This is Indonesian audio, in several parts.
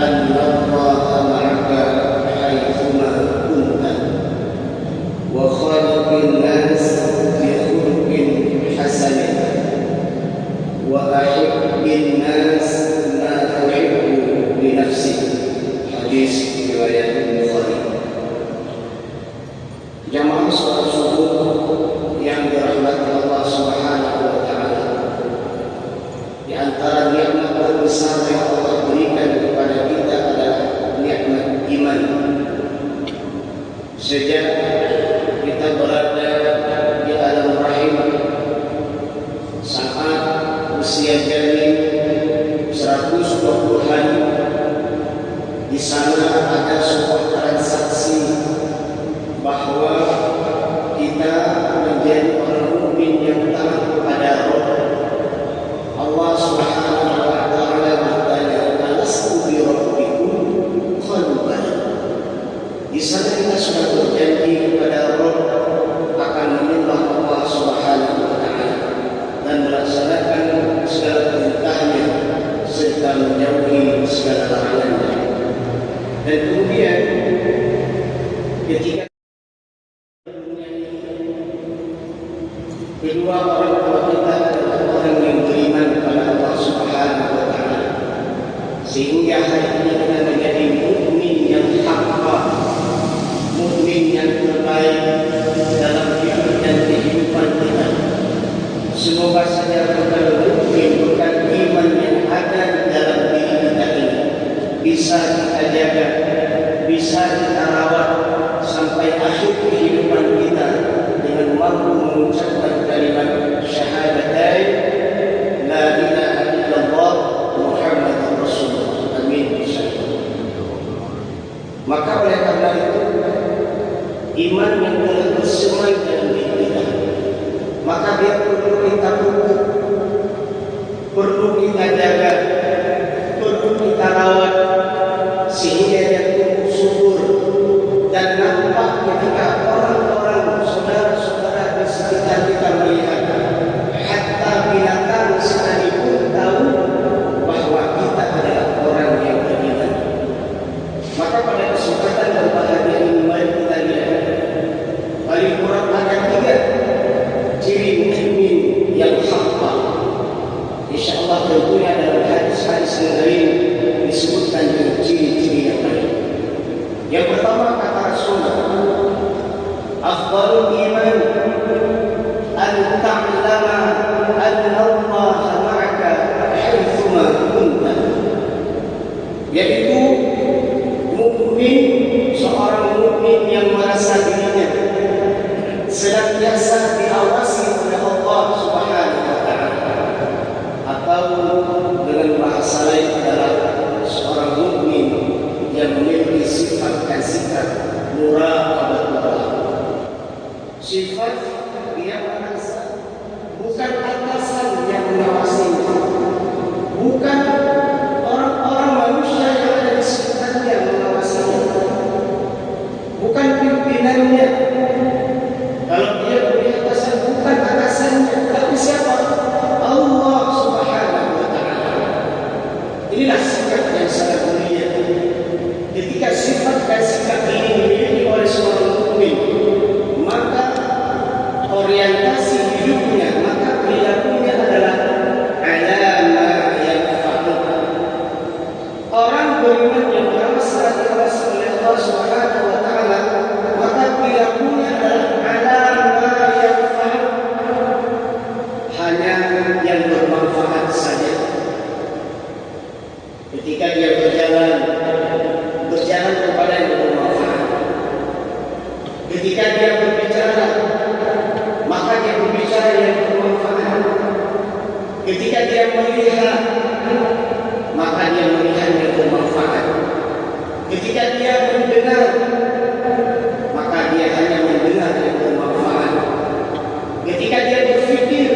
أن الله معك حيثما كنت وخالق الناس بخلق حسن وأحب الناس ما تحب لنفسك. Hadis riwayat Bukhari. Jamaah salat subuh yang dirahmati Allah Subhanahu wa taala, di antara nikmat terbesar yang Allah berikan kepada kita adalah nikmat iman. Sejak kita berada di alam rahim, saat usia janin 120 hari, di sana ada sebuah transaksi bahwa kita menjadi orang mukmin yang taat kepada Rabb. Allah Subhanahu wa taala bertanya, "Alastu bi rabbikum?" Qalu bala. Di sana kita sudah berjanji kepada Rabb akan menyembah Allah Subhanahu wa taala dan melaksanakan segala perintahnya serta menjauhi segala larangannya. Dan kemudian ketika kedua orang tua kita adalah orang yang beriman kepada Allah Subhanahu wa taala, sehingga hari ini kita menjadi mukmin yang hakka, mukmin yang terbaik dalam hidup dan kehidupan kita. Semoga saja bukan mukmin, bukan iman yang ada di dalam diri kita ini bisa kita jaga, bisa kita rawat sampai akhir kehidupan kita dengan mampu mengucapkan kalimat syahadatain la ilaha illallah Muhammadur Rasulullah. Amin. Maka oleh karena itu, iman yang telah bersemayam dalam diri kita, maka dia perlu kita pupuk, perlu kita jaga, perlu kita rawat, sehingga dia tumbuh subur dan nampak ketika orang-orang, saudara-saudara di sekitar kita melihat, hatta binatang sekalipun tahu bahwa kita adalah orang yang beriman. Maka pada kesempatan berbahagia ini mari kita lihat paling kurang ada 3 ciri mukmin yang hakka. Insyaallah tentunya dalam hadis-hadis yang lain disebutkan dengan ciri-ciri yang lain. Yang pertama kata Rasulullah, afdalul iman an ta'lama anna Allah ma'aka haitsuma kunta. Yaitu mukmin, seorang mukmin yang merasa dirinya senantiasa diawasi oleh Allah Subhanahu wa taala, atau dengan bahasa lain adalah seorang mukmin yang memiliki sifat dan sikap muraqabah. Sifat dia merasa bukan atasan yang mengawasi, bukan orang-orang manusia yang ada di sekitarnya yang mengawasinya, bukan pimpinannya. Kalau dia punya atasan, bukan atasannya, tapi siapa? Allah Subhanahu wa taala. Inilah sikap yang sangat mulia. Ketika sifat dan sikap ini dimiliki oleh seorang mukmin, maka orientasi hidupnya, maka perilakunya adalah ala ma yanfa'u. Orang beriman yang merasa diawasi oleh Allah Subhanahu wa taala, maka perilakunya adalah ala ma yanfa'u, hanya yang bermanfaat saja. Ketika dia berjalan kepada yang bermanfaat. Ketika dia berbicara, maka dia berbicara yang bermanfaat. Ketika dia melihat, maka dia melihat yang bermanfaat. Ketika dia mendengar, maka dia hanya mendengar yang bermanfaat. Ketika dia berfikir,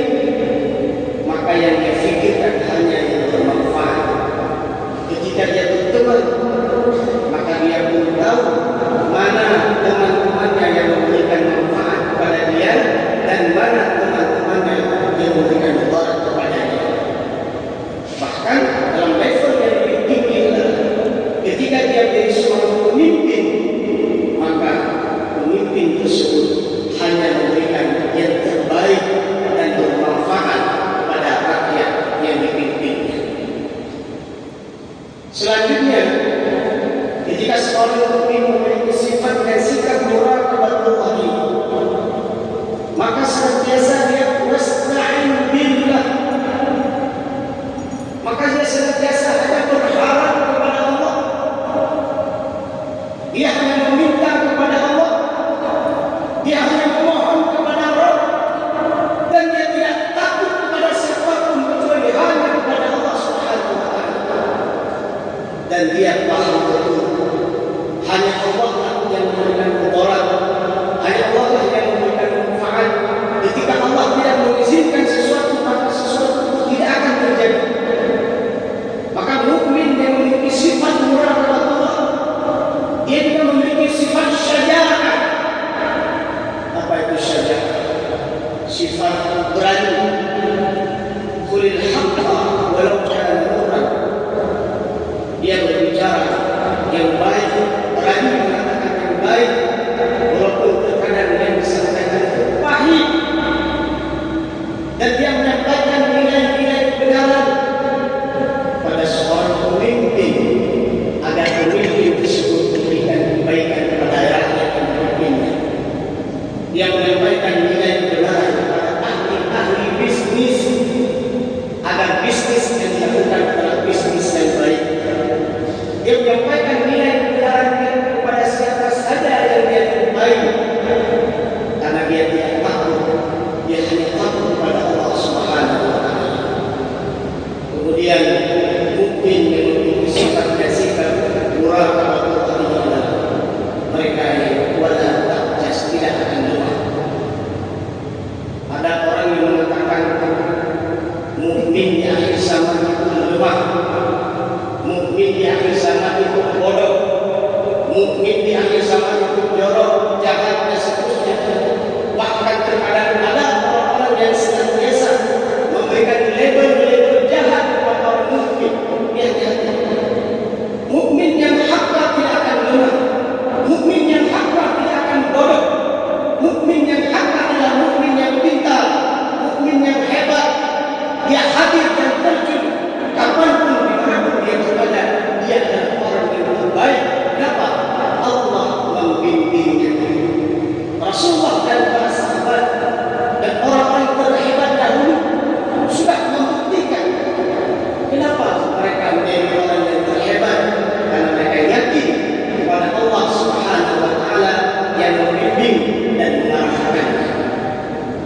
maka yang dia fikirkan hanya yang bermanfaat. Ketika dia berteman, Sebaliknya, ketika seorang mukmin memiliki sifat dan sikap muraqabah ini, maka senantiasa dia wasta'in billah, maka dia senantiasa hanya berharap kepada Allah, dia hanya meminta kepada Allah, dia hanya memohon kepada Allah, dan dia tidak takut kepada siapapun kecuali hanya kepada Allah Subhanahu wa Ta'ala. Dan dia paham betul hanya Allah yang memberikan mudarat, hanya Allah yang memberikan manfaat. Ketika Allah tidak mengizinkan sesuatu, maka sesuatu itu tidak akan terjadi. Maka mukmin yang memiliki sifat muraqabah Allah, dia juga memiliki sifat syaja'ah. Apa itu syaja'ah? Sifat berani. Qulil haqqa walau kana murran. Dia berbicara yang baik, berani mengatakan yang baik, walaupun terkadang dia disampaikan itu pahit. Dan dia menyampaikan nilai-nilai kebenaran pada seorang pemimpin, agar pemimpin tersebut memberikan kebaikan kepada rakyat yang dipimpinnya. Dia menyampaikan nilai kebenaran kepada ahli-ahli bisnis, agar bisnis yang dilakukan adalah bisnis yang baik. Dia menyampaikan nilai kebenaran kepada siapa saja yang dia jumpai, karena dia tidak takut, dia hanya takut kepada Allah Subhanahu wa Ta'ala. Kemudian mukmin yang memiliki sifat dan sikap muraqabah Allah, mereka yang wala ta'jas, tidak akan lemah. Ada orang yang mengatakan mukmin di akhir zaman itu lemah, mukmin di akhir zaman itu bodoh, mukmin di akhir zaman itu jorok, jahat, dan seterusnya. Bahkan terkadang ada orang-orang yang senantiasa memberikan label-label jahat kepada orang mukmin. Mukmin yang hakka tidak akan lemah, mukmin yang hakka tidak akan bodoh, mukmin yang hakka adalah mukmin yang pintar, mukmin yang hebat. Dia hadir dan terjun kapanpun dimanapun dia berada. Dia adalah orang yang terbaik. Kenapa? Allah membimbingnya. Rasulullah dan para sahabat dan orang-orang terhebat dahulu sudah membuktikan. Kenapa mereka menjadi orang yang terhebat? Karena mereka yakin kepada Allah Subhanahu wa Ta'ala yang membimbing dan mengarahkan.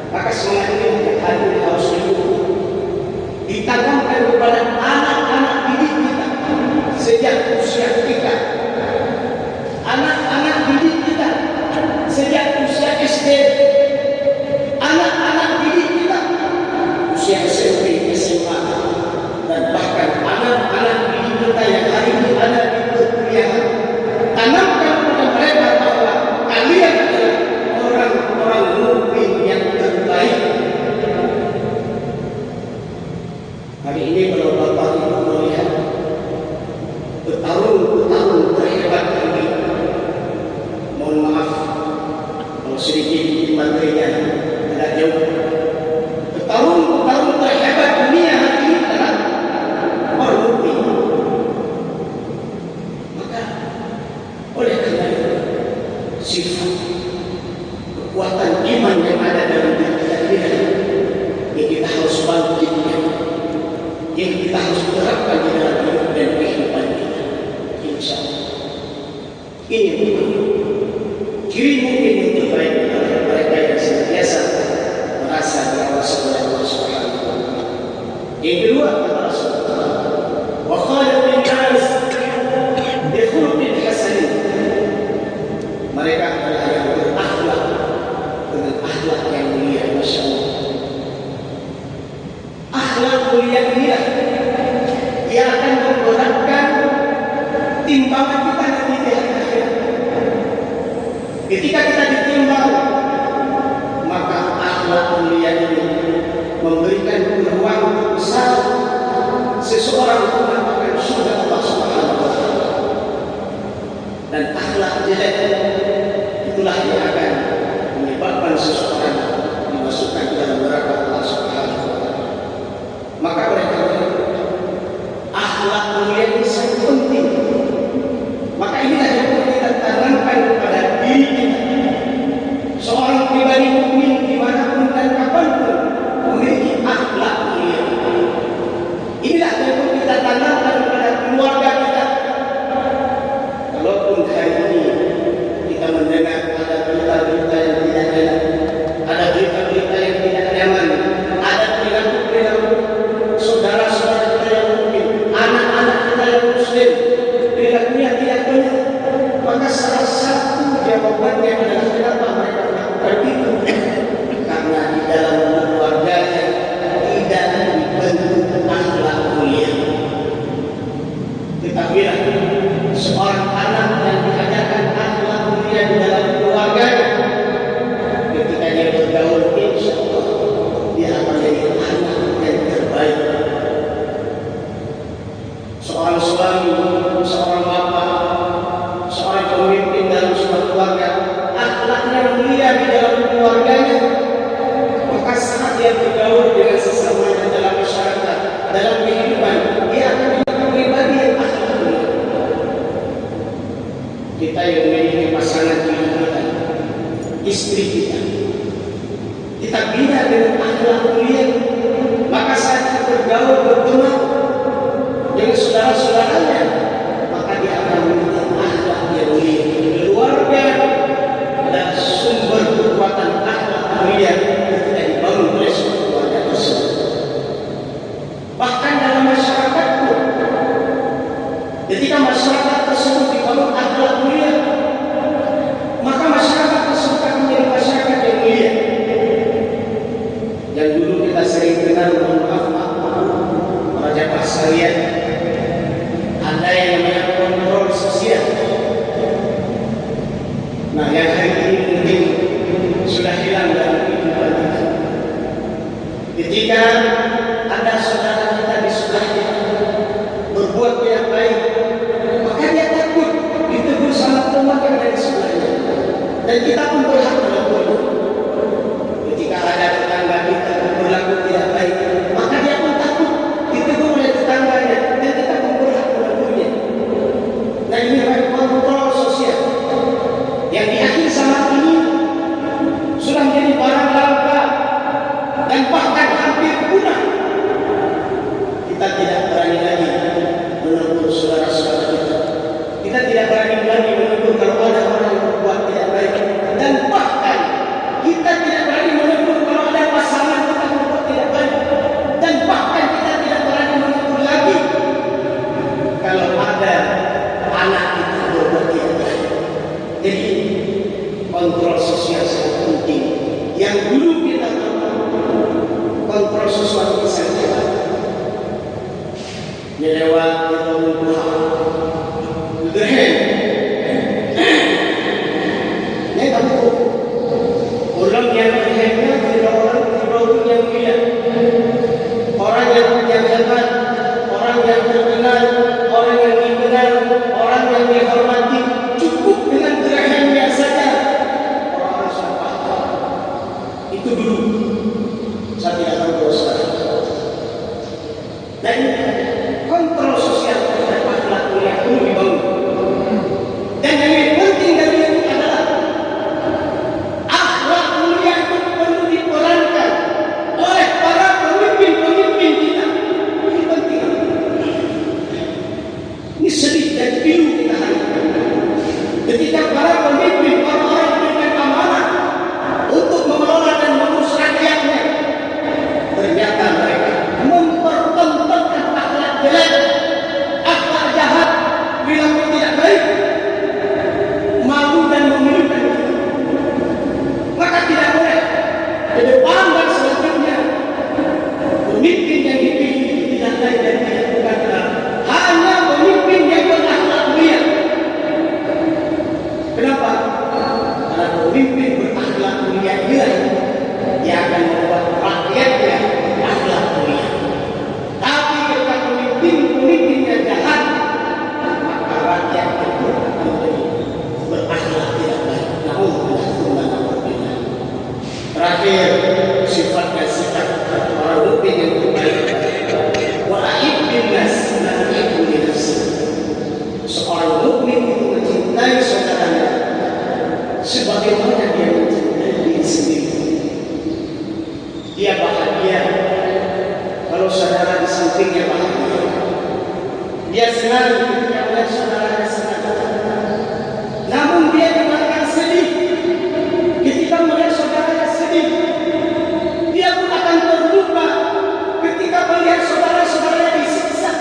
Maka semangat ini harus ditanamkan kepada anak-anak didik kita sejak usia TK, anak-anak didik kita sejak usia SD, anak-anak didik kita usia SMP, SMA, dan bahkan anak-anak didik kita yang hari ini ada di perkuliahan. Tanamkan kepada mereka bahwa kalian adalah orang-orang mukmin yang terbaik. Hari ini kalau Bapak Ibu melihat petarung terhebat ini, mohon maaf kalau sedikit materinya agak jauh. Petarung terhebat dunia hari ini adalah orang mukmin. Maka oleh karena itu, sifat kekuatan iman yang ada dalam diri kita yang kita harus bangkitkan, yang kita harus terapkan di dalam hidup dan kehidupan kita. Insya Allah. Ini bukan ciri mukmin yang terbaik adalah mereka yang senantiasa merasa diawasi oleh Allah Subhanahu wa Ta'ala. Yang kedua adalah Rasulullah. Wa khaliqin nas bi khuluqin hasanin. Mereka adalah yang berakhlak dengan akhlak yang mulia, masya Allah. Akhlak mulia inilah yang akan memberatkan timbangan kita nanti di hari akhirat. Ketika kita ditimbang, maka akhlak mulia ini memberikan peluang besar seseorang mendapatkan surga Allah Subhanahu wa Ta'ala. Dan akhlak jelek itulah yang akan menyebabkan seseorang dimasukkan ke dalam neraka Allah Subhanahu wa Ta'ala. Maka oleh karena itu, akhlak mulia ini sangat penting mulia, seorang anak yang diajarkan akhlak mulia di dalam keluarga, ketika dia bergaul, insya Allah dia akan menjadi anak yang terbaik. Seorang suami, seorang bapak, seorang pemimpin dalam sebuah keluarga, akhlaknya mulia di dalam keluarganya, maka saat dia bergaul dengan sesamanya dalam masyarakat, dalam kehidupan, dia akan menjadi pribadi yang akhlak mulia. Kita yang memiliki pasangan kita, istri kita bina dengan akhlak mulia, maka saat kita bergaul berteman dengan saudara-saudaranya, maka dia akan memiliki akhlak yang mulia. Keluarga adalah sumber kekuatan akhlak mulia ketika dibangun oleh sebuah keluarga tersebut. Bahkan dalam masyarakat pun, ketika masyarakat tersebut dibangun akhlak mulia, maka masyarakat tersebut akan menjadi masyarakat yang mulia. Yang dulu kita sering dengar, maaf para jamaah sekalian, ada yang namanya kontrol sosial. Nah, yang hari ini mungkin sudah hilang dalam kehidupan kita. Ketika ada saudara kita di sebelah kita berbuat yang baik, maka dia takut ditegur sama teman yang ada di sebelahnya, dan kita pun berhak menegur. Ketika ada tetangga kita berlaku tidak baik, maka dia pun takut ditegur oleh tetangganya, dan kita pun berhak menegurnya. Nah, ini adalah kontrol sosial yang di akhir zaman ini sudah menjadi barang langka dan bahkan hampir punah. Kita tidak berani lagi menegur saudara-saudara kita. Kita tidak berani lagi menegur kalau ada orang yang berbuat tidak baik, dan bahkan kita tidak berani menegur kalau ada pasangan kita berbuat tidak baik, dan bahkan kita tidak berani menegur lagi kalau ada anak kita berbuat tidak baik. Jadi kontrol sosial sangat penting. Yang dulu kita kontrol sesuatu bisa lewat gerhen. Ini kamu orang yang gerhennya tidak orang yang mulia, orang yang hebat, orang yang terkenal, orang yang dikenal, orang yang dihormati, cukup dengan gerhennya saja orang sampah. Itu dulu. Saya tidak tahu dosa. Dan kontrol sosial terhadap akhlak mulia itu dibangun. Dan yang lebih penting dari itu adalah akhlak mulia itu perlu diperankan oleh para pemimpin-pemimpin kita. Ini penting. Ini sedih dan pilu kita hari ini. Ketika para pemimpin, orang-orang yang diberikan amanah untuk mengelola dan mengurus rakyatnya, ternyata mereka mempertontonkan akhlak jelek, akhlak jahat, perilaku tidak baik, malu dan memilukan kita. Maka tidak boleh ke depan dan selanjutnya pemimpin yang dipilih itu tidak lain dan tidak bukan hanya pemimpin yang berakhlak mulia. Kenapa? Karena pemimpin berakhlak mulia inilah yang akan membuat rakyatnya akhlak mulia. Tapi ketika pemimpinnya jahat, maka rakyat itu akan berakhlak tidak baik. Namun terakhir, sifatnya sikap para mukmin yang terbaik. Wa ahibbin nas la tuhibbu li nafsi. Seorang mukmin itu mencintai saudaranya sebagaimana dia mencintai diri sendiri. Dia bahagia kalau saudara di sampingnya bahagia. Dia senang ketika melihat saudaranya senang. Namun dia juga akan sedih ketika melihat saudaranya sedih. Dia pun akan terluka ketika melihat saudara-saudaranya disiksa.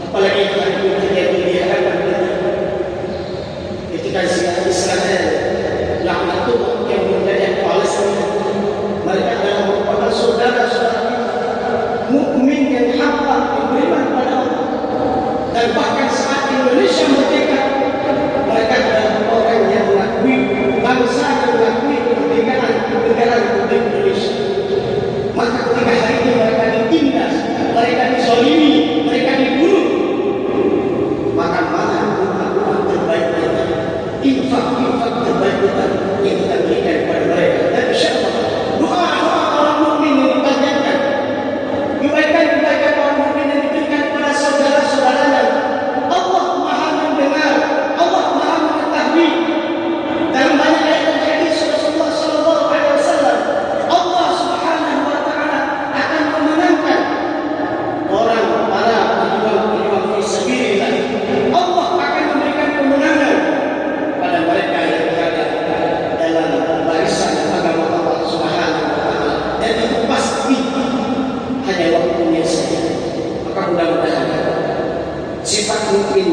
Apalagi kalau dia Dan bahkan saat Indonesia merdeka, mereka adalah orang yang mengakui bangsa dan mengakui kemerdekaan negara Republik Indonesia. Maka ketika hari ini mereka ditindas, mereka dizalimi, mereka dibunuh, maka mana doa terbaik kita, infak terbaik kita yang kita berikan kepada mereka. Dan insya Allah doa orang mukmin yang dipanjatkan, kebaikan orang mukmin yang diberikan kepada saudara-saudaranya, Allah Maha mendengar, Allah Maha mengetahui. Dalam banyak ayat hadis Rasulullah sallallahu alaihi wasallam, Allah Subhanahu wa taala akan memenangkan orang para pejuang fi sabilillah. Allah akan memberikan kemenangan pada mereka yang berada dalam barisan agama Allah Subhanahu wa taala. Dan itu pasti hanya waktunya saja. Maka mudah-mudahan sifat mungkin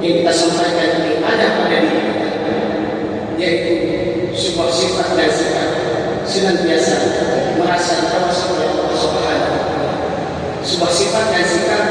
yang kita sampaikan ini ada pada diri kita, yaitu sebuah sifat dan sikap senantiasa merasa bertawassul kepada Allah Subhanahu wa taala. Sebuah sifat dan sikap